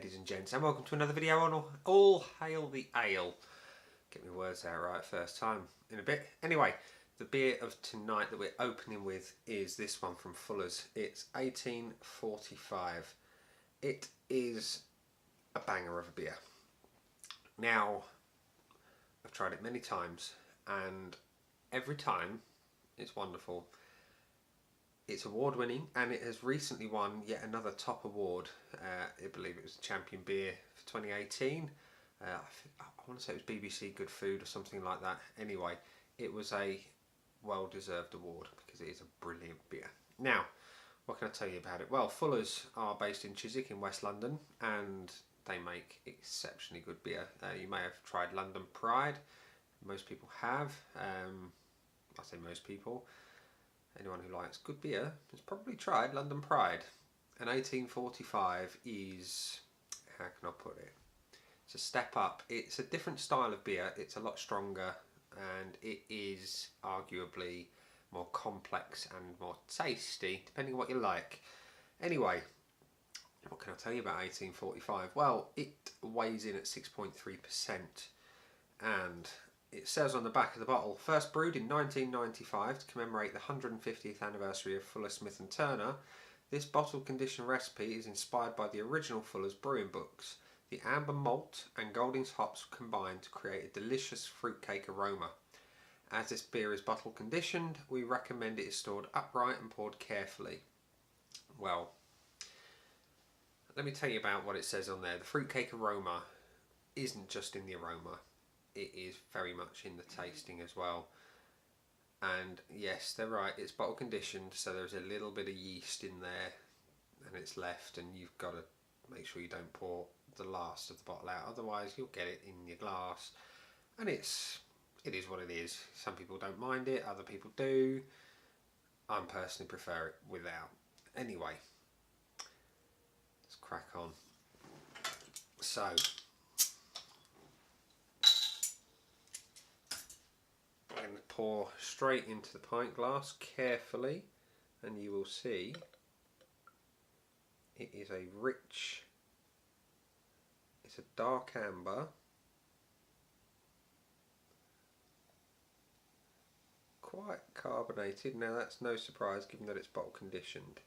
ladies and gents, and welcome to another video on All Hail the Ale. Get my words out right first time in a bit. Anyway, the beer of tonight that we're opening with is this one from Fuller's. It's 1845. It is a banger of a beer. Now, I've tried it many times, and every time it's wonderful. It's award-winning, and it has recently won yet another top award. I believe it was Champion Beer for 2018. I want to say it was BBC Good Food or something like that. Anyway, it was a well-deserved award because it is a brilliant beer. Now, what can I tell you about it? Well, Fuller's are based in Chiswick in West London, and they make exceptionally good beer. You may have tried London Pride. Most people have. I say most people. Anyone who likes good beer has probably tried London Pride. And 1845 is, how can I put it? It's a step up. It's a different style of beer. It's a lot stronger, and it is arguably more complex and more tasty, depending on what you like. Anyway, what can I tell you about 1845? Well, it weighs in at 6.3%, and it says on the back of the bottle, first brewed in 1995 to commemorate the 150th anniversary of Fuller, Smith and Turner, this bottle condition recipe is inspired by the original Fuller's brewing books. The amber malt and Golding's hops combine to create a delicious fruitcake aroma. As this beer is bottle conditioned, we recommend it is stored upright and poured carefully. Well, let me tell you about what it says on there. The fruitcake aroma isn't just in the aroma. It is very much in the tasting as well. And yes, they're right, it's bottle conditioned, so there's a little bit of yeast in there and it's left, and you've got to make sure you don't pour the last of the bottle out, otherwise you'll get it in your glass. And it is what it is. Some people don't mind it, other people do. I personally prefer it without. Anyway, let's crack on. So, I'm going to pour straight into the pint glass carefully, and you will see it is a rich, it's a dark amber, quite carbonated. Now that's no surprise given that it's bottle conditioned.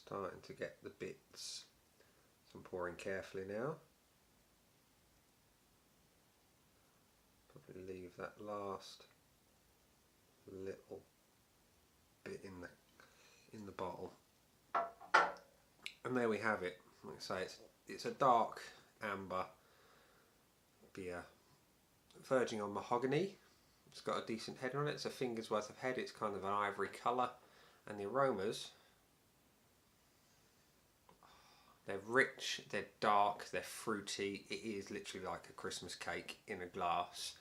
Starting to get the bits, so I'm pouring carefully now. Probably leave that last little bit in the bottle, and there we have it. Like I say, it's a dark amber beer, verging on mahogany. It's got a decent head on it. It's a finger's worth of head. It's kind of an ivory colour, and the aromas. They're rich, they're dark, they're fruity. It is literally like a Christmas cake in a glass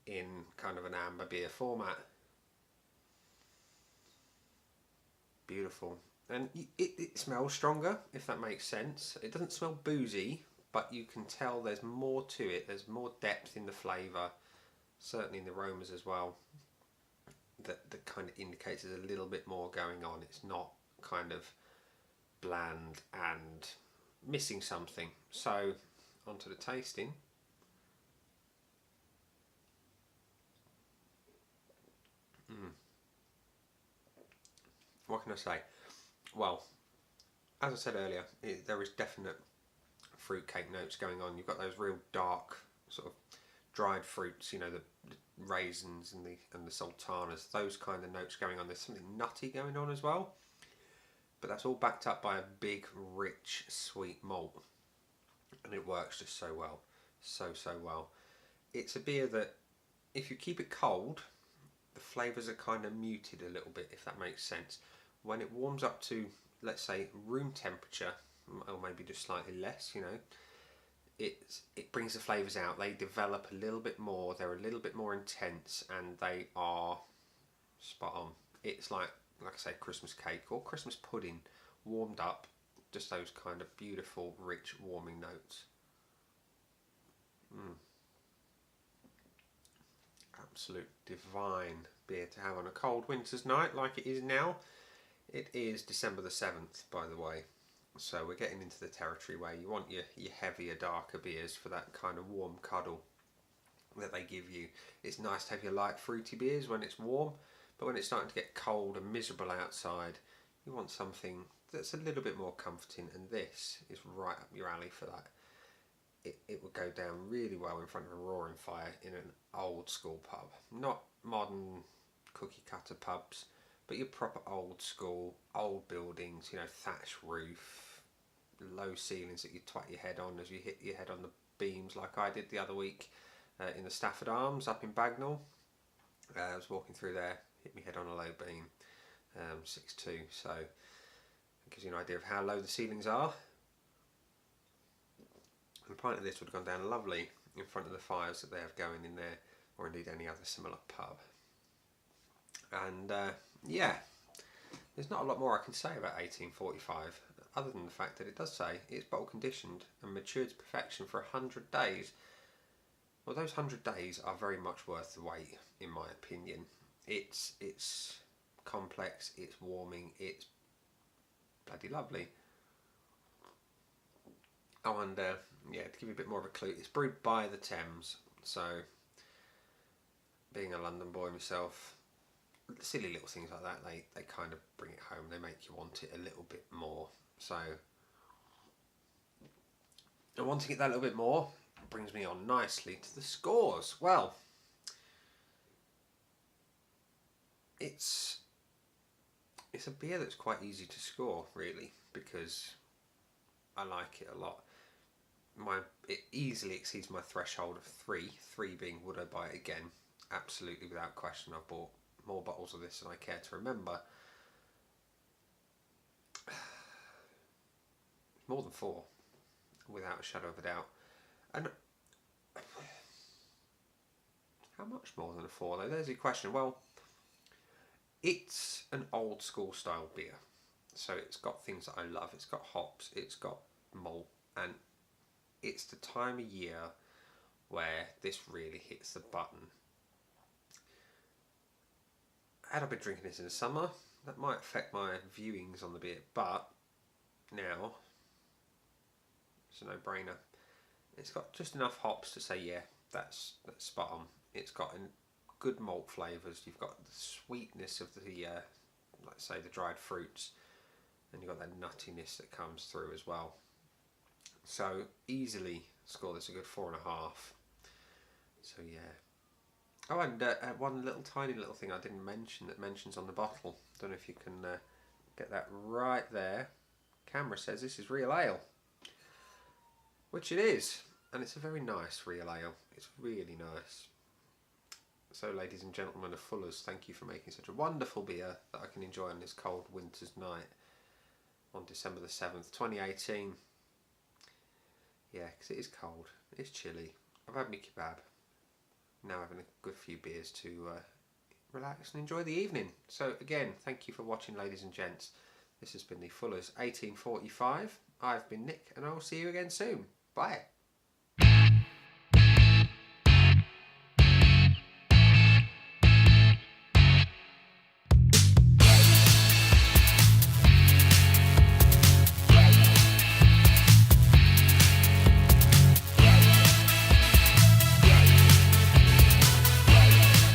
in kind of an amber beer format. Beautiful. And it smells stronger, if that makes sense. It doesn't smell boozy, but you can tell there's more to it. There's more depth in the flavour, certainly in the aromas as well. That kind of indicates there's a little bit more going on. It's not kind of bland and missing something. So onto the tasting. What can I say? Well, as I said earlier, there is definite fruitcake notes going on. You've got those real dark sort of dried fruits, you know, the raisins and the sultanas, those kind of notes going on. There's something nutty going on as well. But that's all backed up by a big, rich, sweet malt. And it works just so well. So well. It's a beer that, if you keep it cold, the flavours are kind of muted a little bit, if that makes sense. When it warms up to, let's say, room temperature, or maybe just slightly less, you know, it brings the flavours out. They develop a little bit more, they're a little bit more intense, and they are spot on. It's like I say, Christmas cake or Christmas pudding warmed up, just those kind of beautiful, rich, warming notes. absolute divine beer to have on a cold winter's night like it is now. It is December the 7th, by the way, so we're getting into the territory where you want your heavier, darker beers for that kind of warm cuddle that they give you. It's nice to have your light fruity beers when it's warm, but when it's starting to get cold and miserable outside, you want something that's a little bit more comforting, and this is right up your alley for that. It would go down really well in front of a roaring fire in an old school pub. Not modern cookie cutter pubs, but your proper old school, old buildings, you know, thatch roof, low ceilings that you twat your head on as you hit your head on the beams like I did the other week in the Stafford Arms up in Bagnall. I was walking through there, hit my head on a low beam, 6'2", so it gives you an idea of how low the ceilings are. And a pint of this would have gone down lovely in front of the fires that they have going in there, or indeed any other similar pub. And yeah, there's not a lot more I can say about 1845, other than the fact that it does say it's bottle conditioned and matured to perfection for 100 days. Well, those 100 days are very much worth the wait, in my opinion. It's complex, it's warming, it's bloody lovely. Oh, and yeah, to give you a bit more of a clue, it's brewed by the Thames, so being a London boy myself, silly little things like that, they kind of bring it home, they make you want it a little bit more. So, and wanting it that little bit more brings me on nicely to the scores. Well, it's a beer that's quite easy to score, really, because I like it a lot. It easily exceeds my threshold of 3 being would I buy it again, absolutely without question. I've bought more bottles of this than I care to remember. More than 4, without a shadow of a doubt. And how much more than a 4 though? There's the question. Well, it's an old school style beer, so it's got things that I love. It's got hops, it's got malt, and it's the time of year where this really hits the button. Had I been drinking this in the summer, that might affect my viewings on the beer, but now it's a no-brainer. It's got just enough hops to say, yeah, that's spot on. It's got good malt flavours. You've got the sweetness of the, let's say, the dried fruits, and you've got that nuttiness that comes through as well. So easily score this a good 4.5. So yeah. Oh, and one tiny little thing I didn't mention that mentions on the bottle. Don't know if you can get that right there. Camera says this is real ale, which it is, and it's a very nice real ale. It's really nice. So, ladies and gentlemen of Fuller's, thank you for making such a wonderful beer that I can enjoy on this cold winter's night on December the 7th, 2018. Yeah, because it is cold, it's chilly. I've had my kebab. Now having a good few beers to relax and enjoy the evening. So again, thank you for watching, ladies and gents. This has been the Fuller's 1845. I've been Nick, and I will see you again soon. Bye.